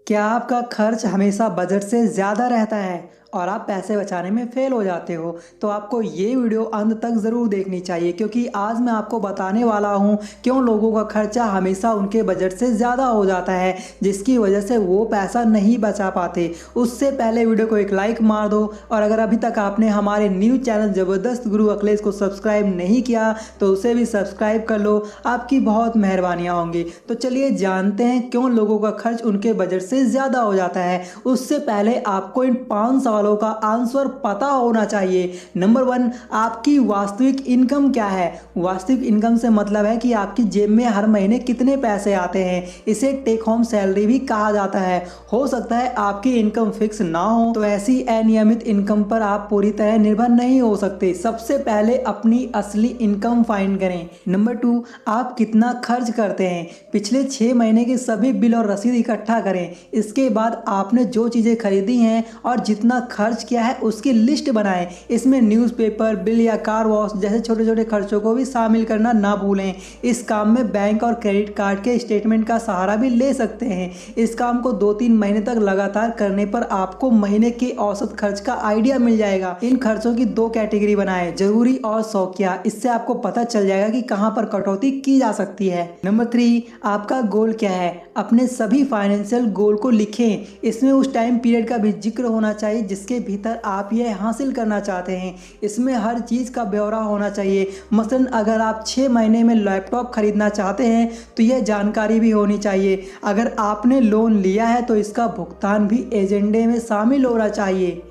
क्या आपका खर्च हमेशा बजट से ज़्यादा रहता है और आप पैसे बचाने में फेल हो जाते हो? तो आपको ये वीडियो अंत तक ज़रूर देखनी चाहिए, क्योंकि आज मैं आपको बताने वाला हूँ क्यों लोगों का खर्चा हमेशा उनके बजट से ज़्यादा हो जाता है, जिसकी वजह से वो पैसा नहीं बचा पाते। उससे पहले वीडियो को एक लाइक मार दो, और अगर अभी तक आपने हमारे न्यूज़ चैनल ज़बरदस्त गुरु अखिलेश को सब्सक्राइब नहीं किया तो उसे भी सब्सक्राइब कर लो, आपकी बहुत मेहरबानियाँ होंगी। तो चलिए जानते हैं क्यों लोगों का खर्च उनके बजट से ज़्यादा हो जाता है। उससे पहले आपको इन 5 सवालों का आंसर पता होना चाहिए। नंबर 1, आपकी वास्तविक इनकम क्या है? वास्तविक इनकम से मतलब है कि आपकी जेब में हर महीने कितने पैसे आते हैं। इसे टेक होम सैलरी भी कहा जाता है। हो सकता है आपकी इनकम फिक्स ना हो, तो ऐसी अनियमित इनकम पर आप पूरी तरह निर्भर नहीं हो सकते। सबसे पहले अपनी असली इनकम फाइंड करें। नंबर 2, आप कितना खर्च करते हैं? पिछले 6 महीने के सभी बिल और रसीद इकट्ठा करें। इसके बाद आपने जो चीज़ें खरीदी हैं और जितना खर्च किया है उसकी लिस्ट बनाएं। इसमें न्यूज़पेपर बिल या कार वॉश जैसे छोटे छोटे खर्चों को भी शामिल करना ना भूलें। इस काम में बैंक और क्रेडिट कार्ड के स्टेटमेंट का सहारा भी ले सकते हैं। इस काम को 2-3 महीने तक लगातार करने पर आपको महीने के औसत खर्च का आइडिया मिल जाएगा। इन खर्चों की 2 कैटेगरी बनाएं, जरूरी और शौकिया। इससे आपको पता चल जाएगा कि कहां पर कटौती की जा सकती है। नंबर 3, आपका गोल क्या है? अपने सभी फाइनेंशियल गोल को लिखें। इसमें उस टाइम पीरियड का भी जिक्र होना चाहिए जिसके भीतर आप यह हासिल करना चाहते हैं। इसमें हर चीज़ का ब्यौरा होना चाहिए। मसलन अगर आप 6 महीने में लैपटॉप खरीदना चाहते हैं तो यह जानकारी भी होनी चाहिए। अगर आपने लोन लिया है तो इसका भुगतान भी एजेंडे में शामिल होना चाहिए।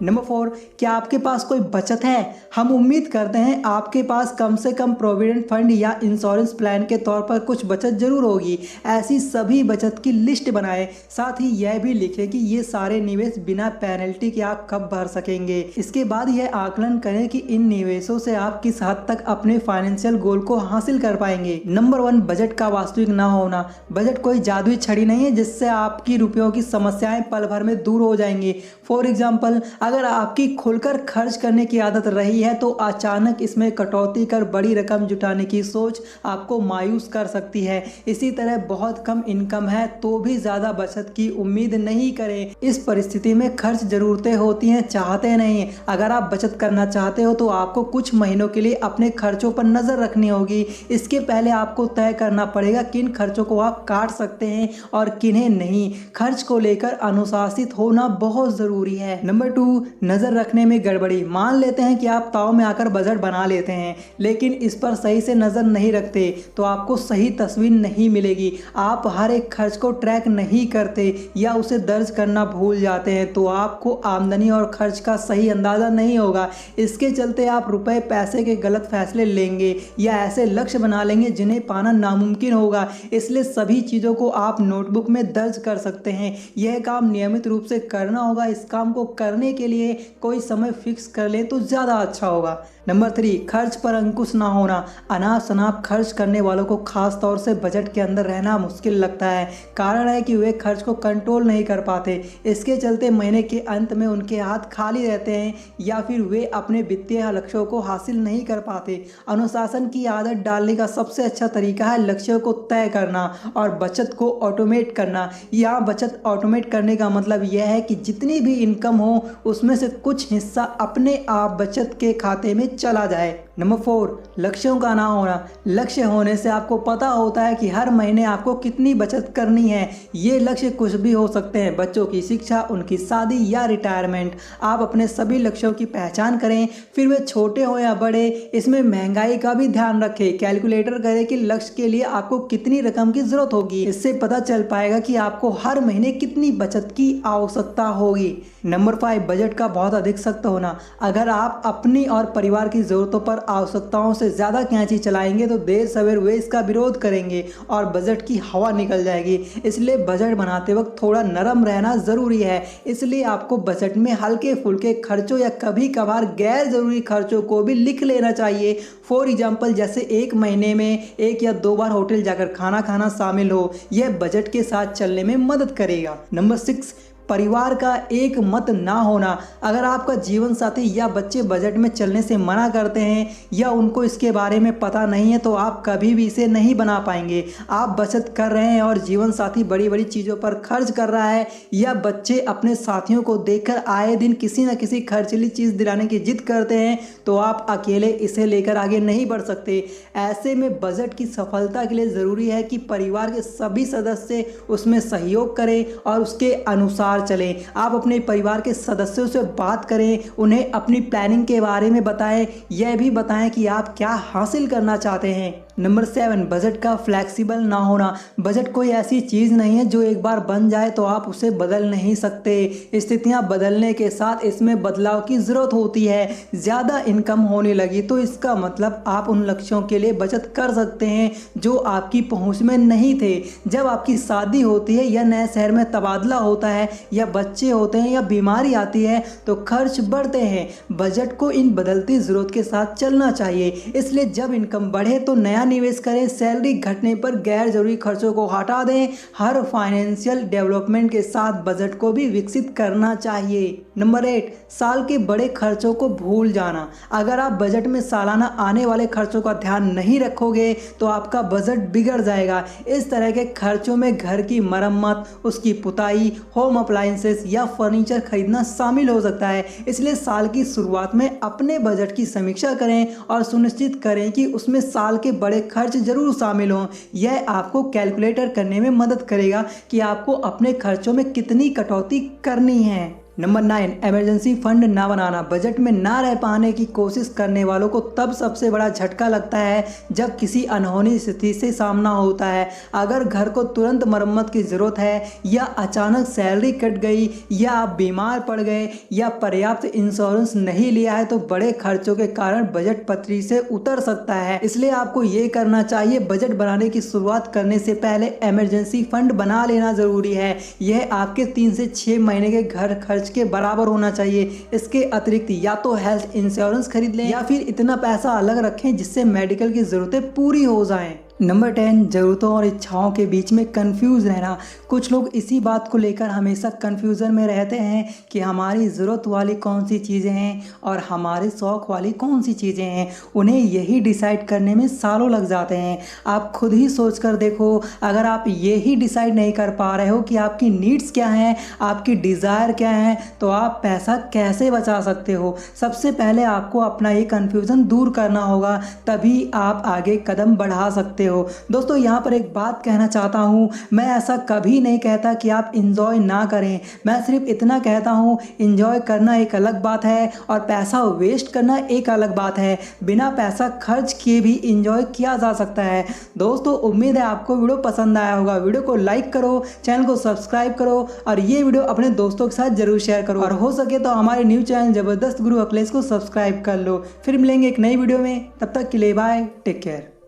नंबर 4, क्या आपके पास कोई बचत है? हम उम्मीद करते हैं आपके पास कम से कम प्रोविडेंट फंड या इंश्योरेंस प्लान के तौर पर कुछ बचत जरूर होगी। ऐसी सभी बचत की लिस्ट बनाएं। साथ ही यह भी लिखें कि ये सारे निवेश बिना पेनल्टी के आप कब भर सकेंगे। इसके बाद यह आकलन करें कि इन निवेशों से आप किस हद तक अपने फाइनेंशियल गोल को हासिल कर पाएंगे। नंबर 1, बजट का वास्तविक ना होना। बजट कोई जादुई छड़ी नहीं है जिससे आपकी रुपयों की समस्याएं पल भर में दूर हो जाएंगी। फॉर एग्जाम्पल, अगर आपकी खुलकर खर्च करने की आदत रही है तो अचानक इसमें कटौती कर बड़ी रकम जुटाने की सोच आपको मायूस कर सकती है। इसी तरह बहुत कम इनकम है तो भी ज़्यादा बचत की उम्मीद नहीं करें। इस परिस्थिति में खर्च ज़रूरतें होती हैं, चाहते नहीं। अगर आप बचत करना चाहते हो तो आपको कुछ महीनों के लिए अपने खर्चों पर नज़र रखनी होगी। इसके पहले आपको तय करना पड़ेगा किन खर्चों को आप काट सकते हैं और किन्हें नहीं। खर्च को लेकर अनुशासित होना बहुत ज़रूरी है। नंबर 2, नज़र रखने में गड़बड़ी। मान लेते हैं कि आप ताव में आकर बजट बना लेते हैं, लेकिन इस पर सही से नज़र नहीं रखते तो आपको सही तस्वीर नहीं मिलेगी। आप हर एक खर्च को ट्रैक नहीं करते या उसे दर्ज करना भूल जाते हैं तो आपको आमदनी और खर्च का सही अंदाज़ा नहीं होगा। इसके चलते आप रुपए पैसे के गलत फैसले लेंगे या ऐसे लक्ष्य बना लेंगे जिन्हें पाना नामुमकिन होगा। इसलिए सभी चीज़ों को आप नोटबुक में दर्ज कर सकते हैं। यह काम नियमित रूप से करना होगा। इस काम को करने के लिए कोई समय फिक्स कर ले तो ज़्यादा अच्छा होगा। नंबर 3, खर्च पर अंकुश ना होना। अनाप शनाप खर्च करने वालों को खास तौर से बजट के अंदर रहना मुश्किल लगता है। कारण है कि वे खर्च को कंट्रोल नहीं कर पाते। इसके चलते महीने के अंत में उनके हाथ खाली रहते हैं या फिर वे अपने वित्तीय लक्ष्यों को हासिल नहीं कर पाते। अनुशासन की आदत डालने का सबसे अच्छा तरीका है लक्ष्यों को तय करना और बचत को ऑटोमेट करना। यहाँ बचत ऑटोमेट करने का मतलब यह है कि जितनी भी इनकम हो उसमें से कुछ हिस्सा अपने आप बचत के खाते में चला जाए। नंबर 4, लक्ष्यों का ना होना। लक्ष्य होने से आपको पता होता है कि हर महीने आपको कितनी बचत करनी है। ये लक्ष्य कुछ भी हो सकते हैं, बच्चों की शिक्षा, उनकी शादी या रिटायरमेंट। आप अपने सभी लक्ष्यों की पहचान करें, फिर वे छोटे हो या बड़े। इसमें महंगाई का भी ध्यान रखें। कैलकुलेटर करें कि लक्ष्य के लिए आपको कितनी रकम की जरूरत होगी। इससे पता चल पाएगा कि आपको हर महीने कितनी बचत की आवश्यकता होगी। नंबर 5, बजट का बहुत अधिक सख्त होना। अगर आप अपनी और परिवार की जरूरतों पर आवश्यकताओं से ज़्यादा कैंची चलाएंगे तो देर सवेर वे इसका विरोध करेंगे और बजट की हवा निकल जाएगी। इसलिए बजट बनाते वक्त थोड़ा नरम रहना ज़रूरी है। इसलिए आपको बजट में हल्के फुल्के खर्चों या कभी कभार गैर ज़रूरी खर्चों को भी लिख लेना चाहिए। फॉर एग्जाम्पल, जैसे 1 महीने में 1 या 2 बार होटल जाकर खाना खाना शामिल हो। यह बजट के साथ चलने में मदद करेगा। नंबर 6, परिवार का एक मत ना होना। अगर आपका जीवन साथी या बच्चे बजट में चलने से मना करते हैं या उनको इसके बारे में पता नहीं है तो आप कभी भी इसे नहीं बना पाएंगे। आप बचत कर रहे हैं और जीवन साथी बड़ी बड़ी चीज़ों पर खर्च कर रहा है या बच्चे अपने साथियों को देखकर आए दिन किसी न किसी खर्चीली चीज़ दिलाने की जिद करते हैं तो आप अकेले इसे लेकर आगे नहीं बढ़ सकते। ऐसे में बजट की सफलता के लिए ज़रूरी है कि परिवार के सभी सदस्य उसमें सहयोग करें और उसके अनुसार चलें। आप अपने परिवार के सदस्यों से बात करें, उन्हें अपनी प्लानिंग के बारे में बताएं, यह भी बताएं कि आप क्या हासिल करना चाहते हैं। नंबर 7, बजट का फ्लैक्सिबल ना होना। बजट कोई ऐसी चीज़ नहीं है जो एक बार बन जाए तो आप उसे बदल नहीं सकते। स्थितियां बदलने के साथ इसमें बदलाव की ज़रूरत होती है। ज़्यादा इनकम होने लगी तो इसका मतलब आप उन लक्ष्यों के लिए बचत कर सकते हैं जो आपकी पहुंच में नहीं थे। जब आपकी शादी होती है या नए शहर में तबादला होता है या बच्चे होते हैं या बीमारी आती है तो खर्च बढ़ते हैं। बजट को इन बदलती ज़रूरत के साथ चलना चाहिए। इसलिए जब इनकम बढ़े तो नया निवेश करें, सैलरी घटने पर गैर जरूरी खर्चों को हटा दें। हर फाइनेंशियल डेवलपमेंट के साथ बजट को भी विकसित करना चाहिए। नंबर 8, साल के बड़े खर्चों को भूल जाना। अगर आप बजट में सालाना आने वाले खर्चों का ध्यान नहीं रखोगे तो आपका बजट बिगड़ जाएगा। इस तरह के खर्चों में घर की मरम्मत, उसकी पुताई, होम अप्लायंसेस या फर्नीचर खरीदना शामिल हो सकता है। इसलिए साल की शुरुआत में अपने बजट की समीक्षा करें और सुनिश्चित करें कि उसमें साल के बड़े खर्च जरूर शामिल हों। यह आपको कैलकुलेटर करने में मदद करेगा कि आपको अपने खर्चों में कितनी कटौती करनी है। नंबर 9, इमरजेंसी फंड ना बनाना। बजट में ना रह पाने की कोशिश करने वालों को तब सबसे बड़ा झटका लगता है जब किसी अनहोनी स्थिति से सामना होता है। अगर घर को तुरंत मरम्मत की ज़रूरत है या अचानक सैलरी कट गई या आप बीमार पड़ गए या पर्याप्त इंश्योरेंस नहीं लिया है तो बड़े खर्चों के कारण बजट पटरी से उतर सकता है। इसलिए आपको ये करना चाहिए, बजट बनाने की शुरुआत करने से पहले इमरजेंसी फंड बना लेना ज़रूरी है। यह आपके 3 से 6 महीने के घर खर्च के बराबर होना चाहिए। इसके अतिरिक्त या तो हेल्थ इंश्योरेंस खरीद लें या फिर इतना पैसा अलग रखें जिससे मेडिकल की ज़रूरतें पूरी हो जाएं। नंबर 10, ज़रूरतों और इच्छाओं के बीच में कंफ्यूज रहना। कुछ लोग इसी बात को लेकर हमेशा कंफ्यूजन में रहते हैं कि हमारी ज़रूरत वाली कौन सी चीज़ें हैं और हमारे शौक़ वाली कौन सी चीज़ें हैं। उन्हें यही डिसाइड करने में सालों लग जाते हैं। आप खुद ही सोच कर देखो, अगर आप यही डिसाइड नहीं कर पा रहे हो कि आपकी नीड्स क्या हैं, आपकी डिज़ायर क्या हैं, तो आप पैसा कैसे बचा सकते हो। सबसे पहले आपको अपना ये कंफ्यूजन दूर करना होगा, तभी आप आगे कदम बढ़ा सकते हो। दोस्तों, यहाँ पर एक बात कहना चाहता हूँ, मैं ऐसा कभी नहीं कहता कि आप इंजॉय ना करें। मैं सिर्फ इतना कहता हूँ, इंजॉय करना एक अलग बात है और पैसा वेस्ट करना एक अलग बात है। बिना पैसा खर्च किए भी इंजॉय किया जा सकता है। दोस्तों, उम्मीद है आपको वीडियो पसंद आया होगा। वीडियो को लाइक करो, चैनल को सब्सक्राइब करो और ये वीडियो अपने दोस्तों के साथ जरूर शेयर करो और हो सके तो हमारे न्यू चैनल जबरदस्त गुरु अखिलेश को सब्सक्राइब कर लो। फिर मिलेंगे एक नई वीडियो में, तब तक के लिए बाय, टेक केयर।